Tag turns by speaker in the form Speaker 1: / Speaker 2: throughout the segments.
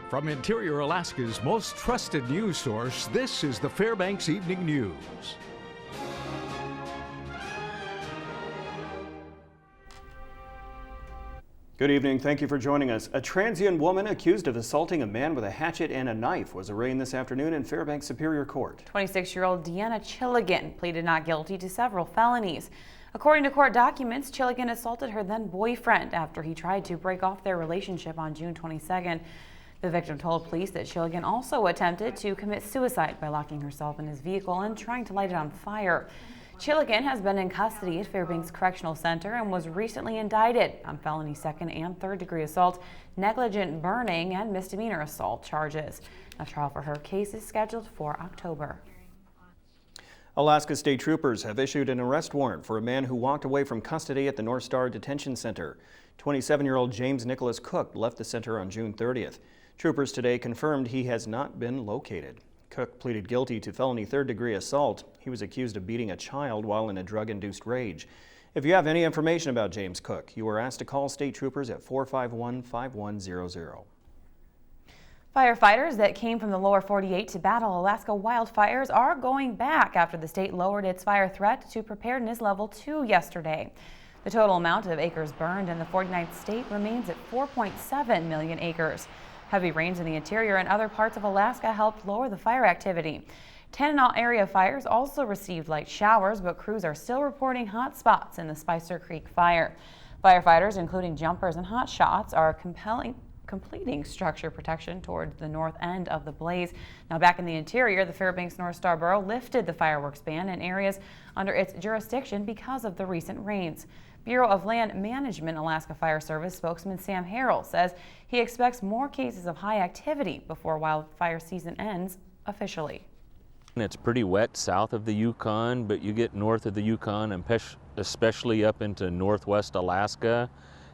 Speaker 1: From Interior Alaska's most trusted news source, this is the Fairbanks Evening News.
Speaker 2: Good evening. Thank you for joining us. A transient woman accused of assaulting a man with a hatchet and a knife was arraigned this afternoon in Fairbanks Superior Court.
Speaker 3: 26-year-old Deanna Chilligan pleaded not guilty to several felonies. According to court documents, Chilligan assaulted her then boyfriend after he tried to break off their relationship on June 22nd. The victim told police that Chilligan also attempted to commit suicide by locking herself in his vehicle and trying to light it on fire. Chilligan has been in custody at Fairbanks Correctional Center and was recently indicted on felony second and third degree assault, negligent burning, and misdemeanor assault charges. A trial for her case is scheduled for October.
Speaker 2: Alaska State Troopers have issued an arrest warrant for a man who walked away from custody at the North Star Detention Center. 27-year-old James Nicholas Cook left the center on June 30th. Troopers today confirmed he has not been located. Cook pleaded guilty to felony third-degree assault. He was accused of beating a child while in a drug-induced rage. If you have any information about James Cook, you are asked to call State Troopers at 451-5100.
Speaker 3: Firefighters that came from the lower 48 to battle Alaska wildfires are going back after the state lowered its fire threat to preparedness level 2 yesterday. The total amount of acres burned in the 49th state remains at 4.7 million acres. Heavy rains in the interior and other parts of Alaska helped lower the fire activity. Tanana area fires also received light showers, but crews are still reporting hot spots in the Spicer Creek fire. Firefighters, including jumpers and hot shots, are completing structure protection towards the north end of the blaze. Now back in the interior, the Fairbanks North Star Borough lifted the fireworks ban in areas under its jurisdiction because of the recent rains. Bureau of Land Management Alaska Fire Service spokesman Sam Harrell says he expects more cases of high activity before wildfire season ends officially.
Speaker 4: It's pretty wet south of the Yukon, but you get north of the Yukon and especially up into northwest Alaska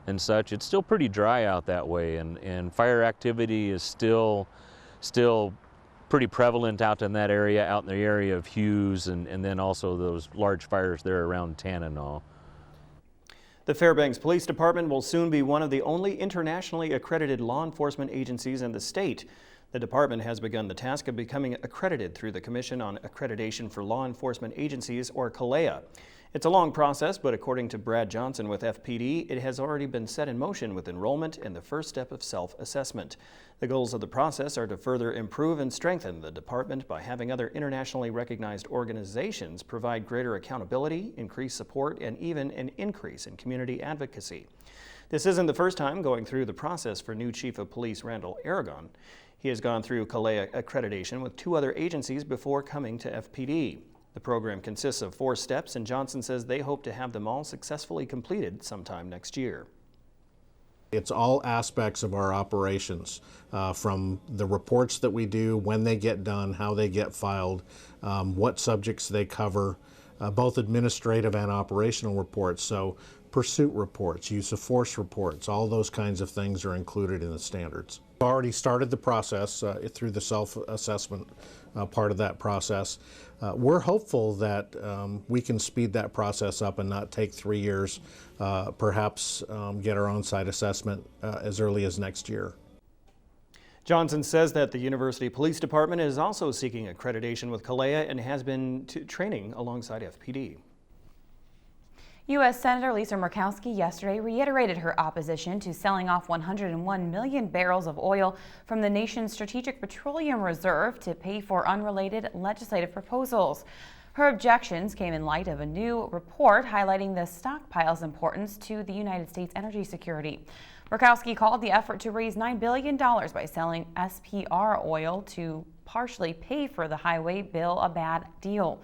Speaker 4: and such, it's still pretty dry out that way, and fire activity is still pretty prevalent out in that area, out in the area of Hughes, and then also those large fires there around Tanana.
Speaker 2: The Fairbanks Police Department will soon be one of the only internationally accredited law enforcement agencies in the state. The department has begun the task of becoming accredited through the Commission on Accreditation for Law Enforcement Agencies, or CALEA. It's a long process, but according to Brad Johnson with FPD, it has already been set in motion with enrollment and the first step of self-assessment. The goals of the process are to further improve and strengthen the department by having other internationally recognized organizations provide greater accountability, increased support, and even an increase in community advocacy. This isn't the first time going through the process for new Chief of Police Randall Aragon. He has gone through CALEA accreditation with 2 other agencies before coming to FPD. The program consists of 4 steps, and Johnson says they hope to have them all successfully completed sometime next year.
Speaker 5: It's all aspects of our operations, from the reports that we do, when they get done, how they get filed, what subjects they cover, both administrative and operational reports. So pursuit reports, use of force reports, all those kinds of things are included in the standards. We've already started the process through the self-assessment part of that process. We're hopeful that we can speed that process up and not take 3 years, perhaps get our on-site assessment as early as next year.
Speaker 2: Johnson says that the University Police Department is also seeking accreditation with CALEA and has been training alongside FPD.
Speaker 3: U.S. Senator Lisa Murkowski yesterday reiterated her opposition to selling off 101 million barrels of oil from the nation's Strategic Petroleum Reserve to pay for unrelated legislative proposals. Her objections came in light of a new report highlighting the stockpile's importance to the United States energy security. Murkowski called the effort to raise $9 billion by selling SPR oil to partially pay for the highway bill a bad deal.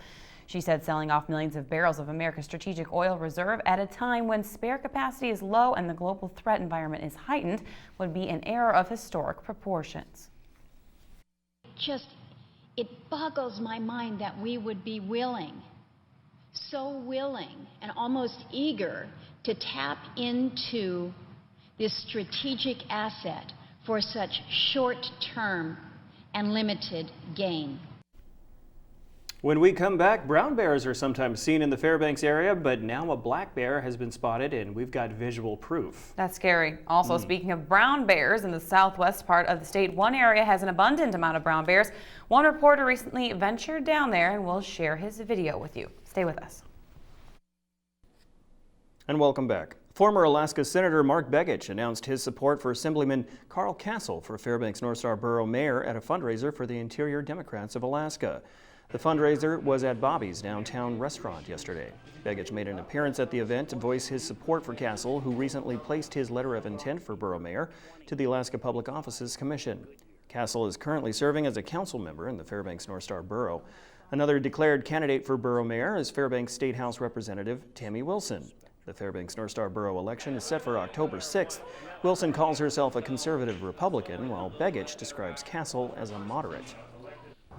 Speaker 3: She said selling off millions of barrels of America's strategic oil reserve at a time when spare capacity is low and the global threat environment is heightened would be an error of historic proportions.
Speaker 6: It boggles my mind that we would be willing, so willing and almost eager to tap into this strategic asset for such short-term and limited gain.
Speaker 2: When we come back, brown bears are sometimes seen in the Fairbanks area, but now a black bear has been spotted and we've got visual proof.
Speaker 3: That's scary. Also, speaking of brown bears in the southwest part of the state, one area has an abundant amount of brown bears. One reporter recently ventured down there and will share his video with you. Stay with us.
Speaker 2: And welcome back. Former Alaska Senator Mark Begich announced his support for Assemblyman Carl Castle for Fairbanks North Star Borough Mayor at a fundraiser for the Interior Democrats of Alaska. The fundraiser was at Bobby's downtown restaurant yesterday. Begich made an appearance at the event to voice his support for Castle, who recently placed his letter of intent for borough mayor to the Alaska Public Offices Commission. Castle is currently serving as a council member in the Fairbanks North Star Borough. Another declared candidate for borough mayor is Fairbanks State House Representative Tammy Wilson. The Fairbanks North Star Borough election is set for October 6th. Wilson calls herself a conservative Republican, while Begich describes Castle as a moderate.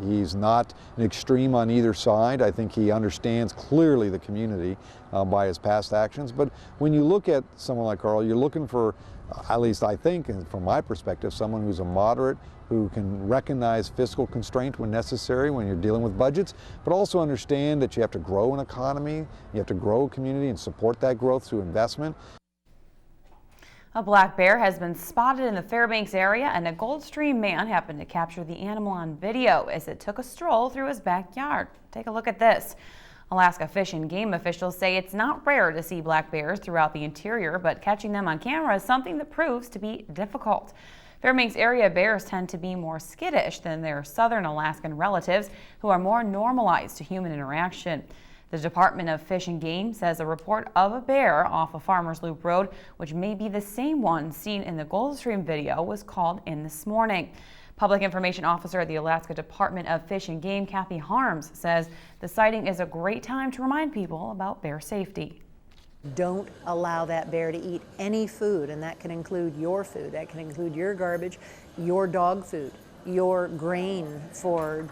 Speaker 7: He's not an extreme on either side. I think he understands clearly the community by his past actions. But when you look at someone like Carl, you're looking for, at least I think, and from my perspective, someone who's a moderate, who can recognize fiscal constraint when necessary when you're dealing with budgets, but also understand that you have to grow an economy, you have to grow a community and support that growth through investment.
Speaker 3: A black bear has been spotted in the Fairbanks area, and a Goldstream man happened to capture the animal on video as it took a stroll through his backyard. Take a look at this. Alaska Fish and Game officials say it's not rare to see black bears throughout the interior, but catching them on camera is something that proves to be difficult. Fairbanks area bears tend to be more skittish than their southern Alaskan relatives, who are more normalized to human interaction. The Department of Fish and Game says a report of a bear off of Farmers Loop Road, which may be the same one seen in the Goldstream video, was called in this morning. Public Information Officer at the Alaska Department of Fish and Game, Kathy Harms, says the sighting is a great time to remind people about bear safety.
Speaker 8: Don't allow that bear to eat any food, and that can include your food, that can include your garbage, your dog food, your grain for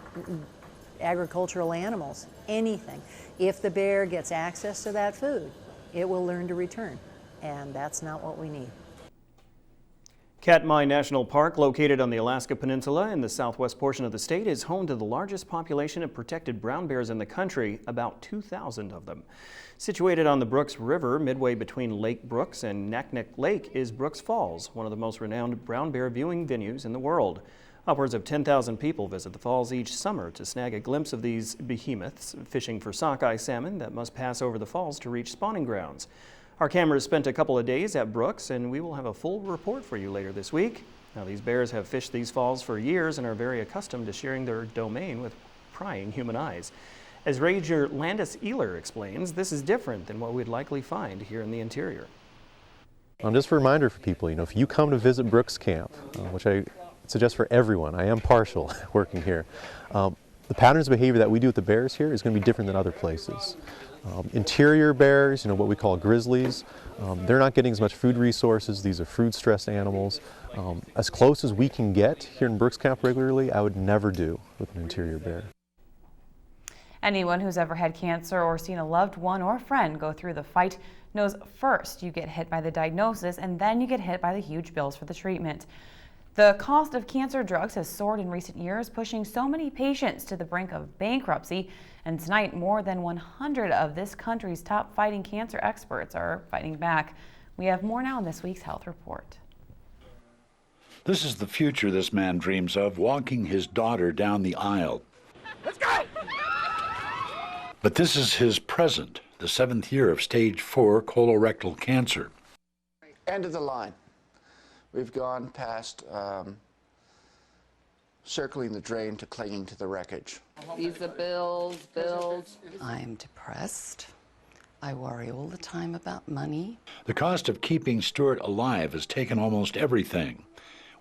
Speaker 8: agricultural animals, anything. If the bear gets access to that food, it will learn to return, and that's not what we need.
Speaker 2: Katmai National Park, located on the Alaska Peninsula in the southwest portion of the state, is home to the largest population of protected brown bears in the country, about 2,000 of them. Situated on the Brooks River, midway between Lake Brooks and Naknek Lake, is Brooks Falls, one of the most renowned brown bear viewing venues in the world. Upwards of 10,000 people visit the falls each summer to snag a glimpse of these behemoths, fishing for sockeye salmon that must pass over the falls to reach spawning grounds. Our cameras spent a couple of days at Brooks, and we will have a full report for you later this week. Now, these bears have fished these falls for years and are very accustomed to sharing their domain with prying human eyes. As Ranger Landis Ehler explains, this is different than what we'd likely find here in the interior.
Speaker 9: Just a reminder for people, if you come to visit Brooks Camp, which I suggest for everyone, I am partial working here, the patterns of behavior that we do with the bears here is going to be different than other places. Interior bears, what we call grizzlies, they're not getting as much food resources. These are food-stressed animals. As close as we can get here in Brooks Camp regularly, I would never do with an interior bear.
Speaker 3: Anyone who's ever had cancer or seen a loved one or friend go through the fight knows first you get hit by the diagnosis and then you get hit by the huge bills for the treatment. The cost of cancer drugs has soared in recent years, pushing so many patients to the brink of bankruptcy. And tonight, more than 100 of this country's top fighting cancer experts are fighting back. We have more now in this week's Health Report.
Speaker 10: This is the future this man dreams of, walking his daughter down the aisle. Let's go! But this is his present, the 7th year of stage 4 colorectal cancer.
Speaker 11: End of the line. We've gone past circling the drain to clinging to the wreckage.
Speaker 12: These are bills.
Speaker 13: I'm depressed. I worry all the time about money.
Speaker 10: The cost of keeping Stuart alive has taken almost everything.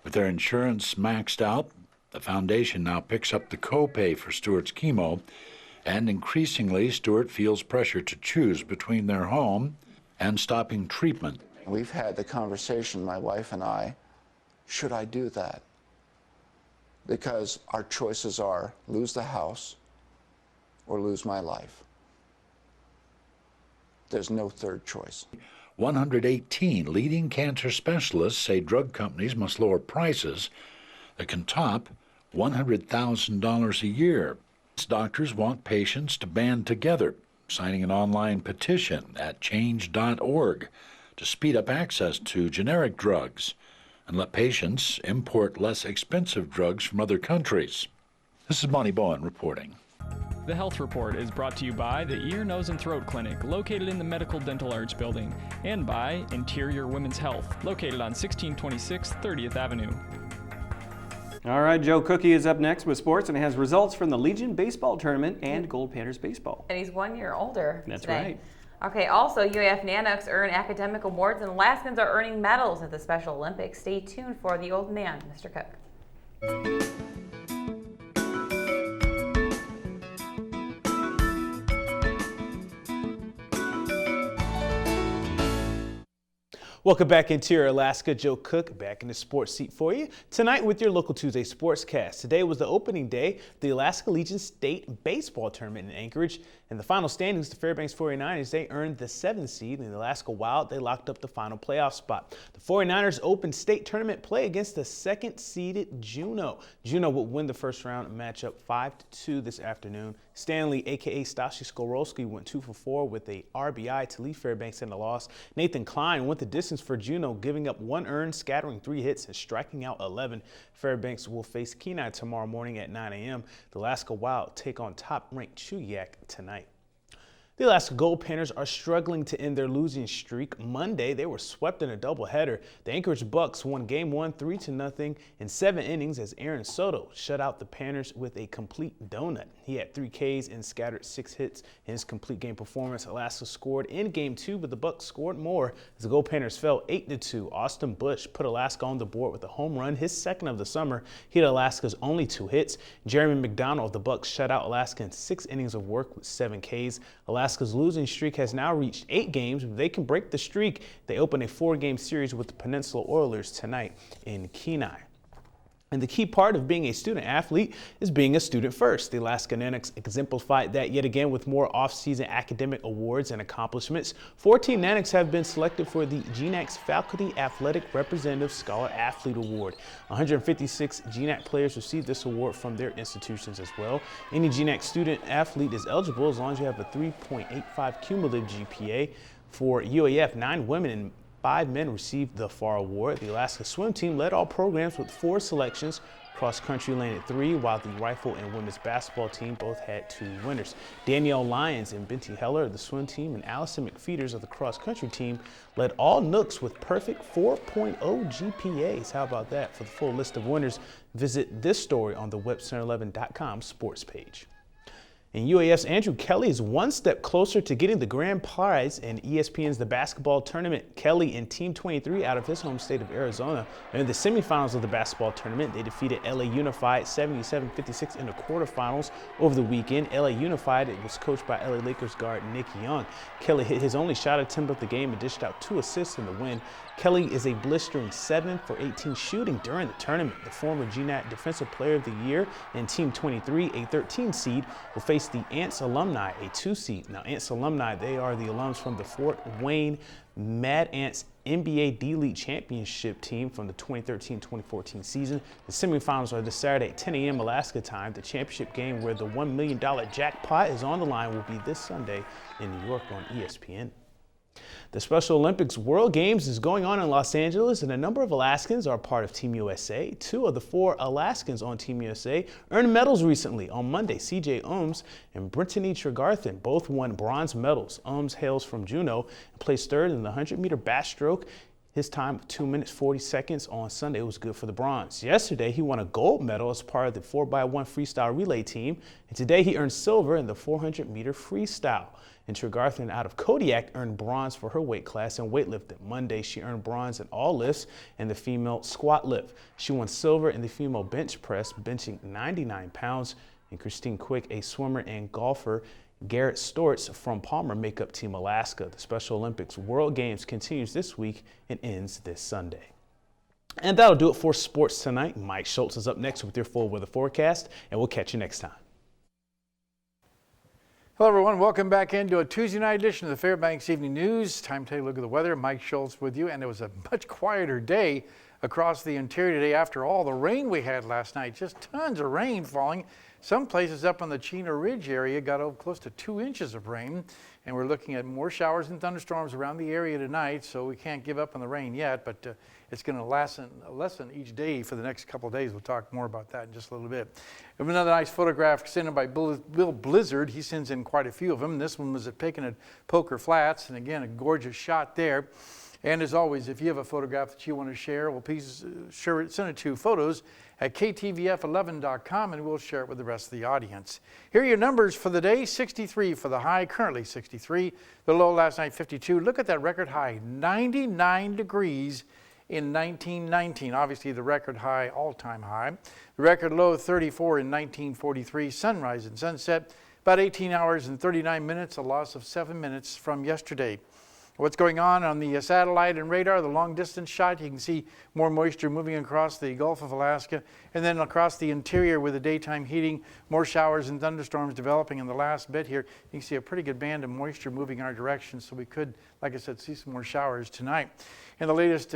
Speaker 10: With their insurance maxed out, the foundation now picks up the copay for Stuart's chemo, and increasingly Stuart feels pressure to choose between their home and stopping treatment.
Speaker 11: We've had the conversation, my wife and I, should I do that? Because our choices are lose the house or lose my life. There's no third choice.
Speaker 10: 118 leading cancer specialists say drug companies must lower prices that can top $100,000 a year. Doctors want patients to band together, signing an online petition at change.org to speed up access to generic drugs and let patients import less expensive drugs from other countries. This is Monty Bowen reporting.
Speaker 12: The Health Report is brought to you by the Ear, Nose, and Throat Clinic, located in the Medical Dental Arts Building, and by Interior Women's Health, located on 1626 30th Avenue.
Speaker 2: All right, Joe Cookie is up next with sports and has results from the Legion Baseball Tournament and Gold Panthers Baseball.
Speaker 3: And he's 1 year older.
Speaker 2: That's
Speaker 3: today.
Speaker 2: right.
Speaker 3: Okay, also UAF Nanoks earn academic awards and Alaskans are earning medals at the Special Olympics. Stay tuned for the old man, Mr. Cook.
Speaker 14: Welcome back, Interior Alaska. Joe Cook back in the sports seat for you tonight with your local Tuesday Sportscast. Today was the opening day of the Alaska Legion State Baseball Tournament in Anchorage. In the final standings, the Fairbanks 49ers, they earned the 7th seed, and the Alaska Wild, they locked up the final playoff spot. The 49ers opened state tournament play against the second-seeded Juneau. Juneau would win the first round matchup 5-2 this afternoon. Stanley, a.k.a. Stasi Skorolski, went 2 for 4 with a RBI to lead Fairbanks in the loss. Nathan Klein went the distance for Juneau, giving up 1 earned, scattering 3 hits, and striking out 11. Fairbanks will face Kenai tomorrow morning at 9 a.m. The Alaska Wild take on top-ranked Chuyak tonight. The Alaska Gold Panthers are struggling to end their losing streak. Monday, they were swept in a doubleheader. The Anchorage Bucks won Game 1 3-0 in 7 innings as Aaron Soto shut out the Panthers with a complete donut. He had 3 Ks and scattered 6 hits in his complete game performance. Alaska scored in Game 2, but the Bucks scored more as the Gold Panthers fell 8-2. Austin Bush put Alaska on the board with a home run, his second of the summer. He had Alaska's only 2 hits. Jeremy McDonald of the Bucks shut out Alaska in 6 innings of work with 7 Ks. Alaska's losing streak has now reached 8 games. If they can break the streak, they open a 4-game series with the Peninsula Oilers tonight in Kenai. And the key part of being a student athlete is being a student first. The Alaska Nanoks exemplified that yet again with more off-season academic awards and accomplishments. 14 Nanoks have been selected for the GNAC's Faculty Athletic Representative Scholar Athlete Award. 156 GNAC players received this award from their institutions as well. Any GNAC student athlete is eligible as long as you have a 3.85 cumulative GPA. For UAF, 9 women and 5 men received the FAR award. The Alaska swim team led all programs with 4 selections. Cross country landed 3, while the rifle and women's basketball team both had 2 winners. Danielle Lyons and Binti Heller of the swim team and Allison McFeeters of the cross country team led all Nooks with perfect 4.0 GPAs. How about that? For the full list of winners, visit this story on the webcenter11.com sports page. And UAF's Andrew Kelly is 1 step closer to getting the grand prize in ESPN's The Basketball Tournament. Kelly and Team 23 out of his home state of Arizona are in the semifinals of the basketball tournament. They defeated LA Unified 77-56 in the quarterfinals over the weekend. LA Unified was coached by LA Lakers guard Nick Young. Kelly hit his only shot attempt of the game and dished out 2 assists in the win. Kelly is a blistering 7 for 18 shooting during the tournament. The former GNAC Defensive Player of the Year and Team 23, a 13 seed, will face the Ants alumni, a 2 seed. Now, Ants alumni, they are the alums from the Fort Wayne Mad Ants NBA D-League Championship team from the 2013-2014 season. The semifinals are this Saturday at 10 a.m. Alaska time. The championship game, where the $1 million jackpot is on the line, will be this Sunday in New York on ESPN. The Special Olympics World Games is going on in Los Angeles, and a number of Alaskans are part of Team USA. 2 of the 4 Alaskans on Team USA earned medals recently. On Monday, C.J. Ohms and Brittany Tregarthen both won bronze medals. Ohms hails from Juneau and placed 3rd in the 100-meter backstroke. His time of 2 minutes 40 seconds on Sunday was good for the bronze. Yesterday, he won a gold medal as part of the 4x1 freestyle relay team, and today he earned silver in the 400-meter freestyle. And Tregarthen out of Kodiak earned bronze for her weight class in weightlifting. Monday, she earned bronze in all lifts and the female squat lift. She won silver in the female bench press, benching 99 pounds. And Christine Quick, a swimmer and golfer, Garrett Stortz from Palmer make up Team Alaska. The Special Olympics World Games continues this week and ends this Sunday. And that'll do it for sports tonight. Mike Schultz is up next with your full weather forecast, and we'll catch you next time.
Speaker 15: Hello everyone, welcome back into a Tuesday night edition of the Fairbanks Evening News. Time to take a look at the weather. Mike Schultz with you, and it was a much quieter day across the interior today after all the rain we had last night. Just tons of rain falling. Some places up on the Chino Ridge area got close to 2 inches of rain, and we're looking at more showers and thunderstorms around the area tonight, so we can't give up on the rain yet, but it's going to lessen each day for the next couple of days. We'll talk more about that in just a little bit. We have another nice photograph sent in by Bill Blizzard. He sends in quite a few of them. This one was taken at Poker Flats, and again, a gorgeous shot there. And as always, if you have a photograph that you want to share, well, please send it to photos@ktvf11.com, and we'll share it with the rest of the audience. Here are your numbers for the day. 63 for the high, currently 63. The low last night, 52. Look at that record high, 99 degrees in 1919. Obviously, the record high, all-time high. The record low, 34 in 1943. Sunrise and sunset, about 18 hours and 39 minutes, a loss of 7 minutes from yesterday. What's going on the satellite and radar, the long distance shot, you can see more moisture moving across the Gulf of Alaska, and then across the interior with the daytime heating, more showers and thunderstorms developing in the last bit here. You can see a pretty good band of moisture moving our direction, so we could, like I said, see some more showers tonight. In the latest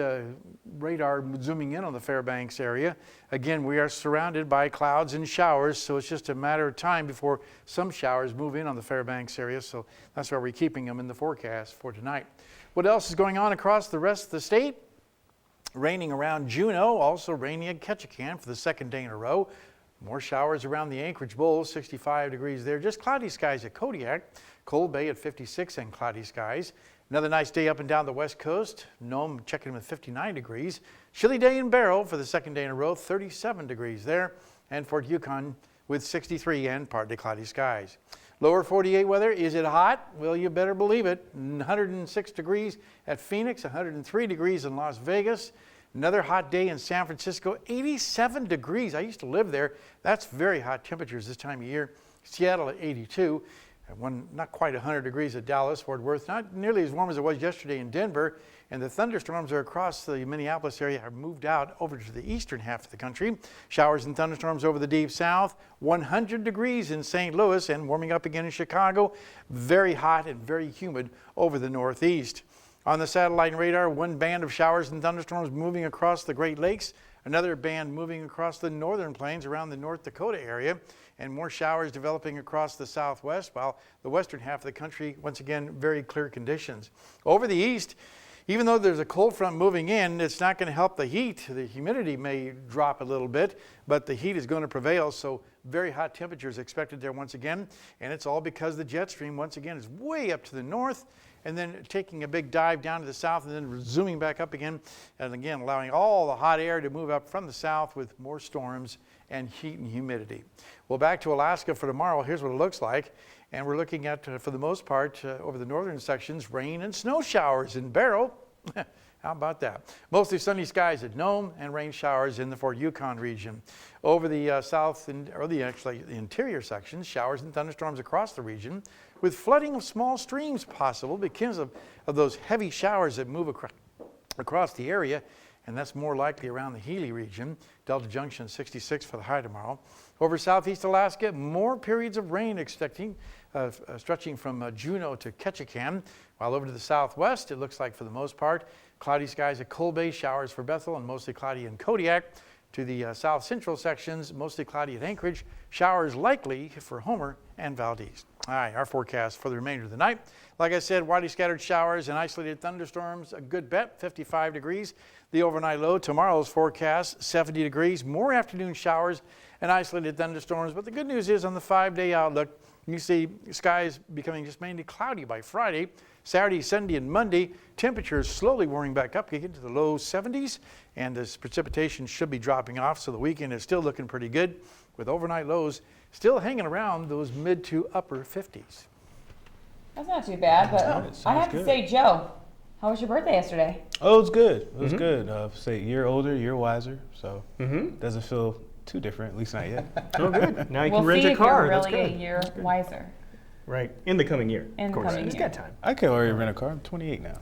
Speaker 15: radar zooming in on the Fairbanks area, again, we are surrounded by clouds and showers, so it's just a matter of time before some showers move in on the Fairbanks area, so that's why we're keeping them in the forecast for tonight. What else is going on across the rest of the state? Raining around Juneau, also raining at Ketchikan for the second day in a row. More showers around the Anchorage Bowl, 65 degrees there. Just cloudy skies at Kodiak, Cold Bay at 56 and cloudy skies. Another nice day up and down the west coast. Nome checking in with 59 degrees. Chilly day in Barrow for the second day in a row, 37 degrees there. And Fort Yukon with 63 and partly cloudy skies. Lower 48 weather, is it hot? Well, you better believe it. 106 degrees at Phoenix, 103 degrees in Las Vegas. Another hot day in San Francisco, 87 degrees. I used to live there. That's very hot temperatures this time of year. Seattle at 82. Not quite 100 degrees at Dallas, Fort Worth, not nearly as warm as it was yesterday in Denver, and the thunderstorms are across the Minneapolis area have moved out over to the eastern half of the country. Showers and thunderstorms over the deep south, 100 degrees in St. Louis and warming up again in Chicago, very hot and very humid over the northeast. On the satellite and radar, one band of showers and thunderstorms moving across the Great Lakes, another band moving across the northern plains around the North Dakota area, and more showers developing across the southwest, while the western half of the country, once again, very clear conditions. Over the east, even though there's a cold front moving in, it's not going to help the heat. The humidity may drop a little bit, but the heat is going to prevail, so very hot temperatures expected there once again, and it's all because the jet stream, once again, is way up to the north, and then taking a big dive down to the south and then zooming back up again, and again allowing all the hot air to move up from the south with more storms and heat and humidity. Well, back to Alaska for tomorrow. Here's what it looks like. And we're looking at, for the most part, over the northern sections, rain and snow showers in Barrow. How about that? Mostly sunny skies at Nome and rain showers in the Fort Yukon region. Over the south, the interior sections, showers and thunderstorms across the region, with flooding of small streams possible because of those heavy showers that move across the area, and that's more likely around the Healy region. Delta Junction 66 for the high tomorrow. Over southeast Alaska, more periods of rain expecting, stretching from Juneau to Ketchikan, while over to the southwest, it looks like for the most part, cloudy skies at Cold Bay, showers for Bethel, and mostly cloudy in Kodiak. To the south central sections, mostly cloudy at Anchorage, showers likely for Homer and Valdez. All right, our forecast for the remainder of the night. Like I said, widely scattered showers and isolated thunderstorms, a good bet, 55 degrees. The overnight low, tomorrow's forecast, 70 degrees. More afternoon showers and isolated thunderstorms. But the good news is on the 5-day outlook, you see skies becoming just mainly cloudy by Friday. Saturday, Sunday, and Monday, temperatures slowly warming back up, getting to the low 70s, and this precipitation should be dropping off, so the weekend is still looking pretty good, with overnight lows still hanging around those mid to upper 50s.
Speaker 3: That's not too bad, but I have to say, Joe, how was your birthday yesterday?
Speaker 14: Oh, it was good. It was good. Say a year older, year wiser, so doesn't feel too different, at least not yet.
Speaker 2: Oh, good. Now you
Speaker 3: we'll
Speaker 2: can rent a car.
Speaker 3: We'll see if you're really a year wiser.
Speaker 2: Right, in the coming year.
Speaker 3: In the coming year.
Speaker 2: He's got time.
Speaker 14: I can already rent a car. I'm 28 now.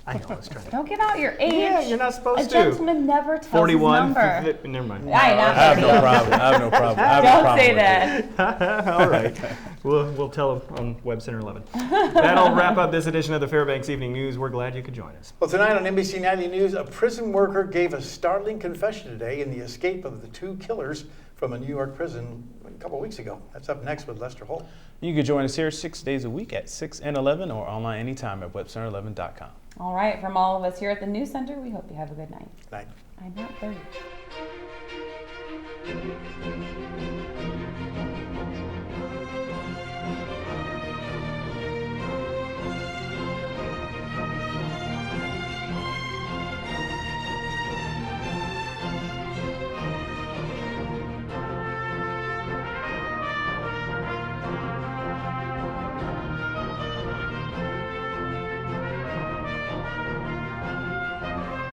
Speaker 2: I know, I was trying to.
Speaker 3: Don't give out your age.
Speaker 2: Yeah, you're not supposed to.
Speaker 3: A gentleman never tells
Speaker 2: 41.
Speaker 3: his number.
Speaker 2: Never mind.
Speaker 3: I
Speaker 14: have no problem. I have no problem. I have no
Speaker 3: Don't
Speaker 14: problem
Speaker 3: say
Speaker 14: with
Speaker 3: that.
Speaker 2: All right. We'll tell them on Web Center 11. That'll wrap up this edition of the Fairbanks Evening News. We're glad you could join us.
Speaker 15: Well, tonight on NBC 90 News, a prison worker gave a startling confession today in the escape of the 2 killers from a New York prison a couple weeks ago. That's up next with Lester Holt.
Speaker 14: You can join us here 6 days a week at 6 and 11 or online anytime at webcenter11.com.
Speaker 3: All right, from all of us here at the News Center, we hope you have a good night.
Speaker 15: Night.
Speaker 3: I'm not 30.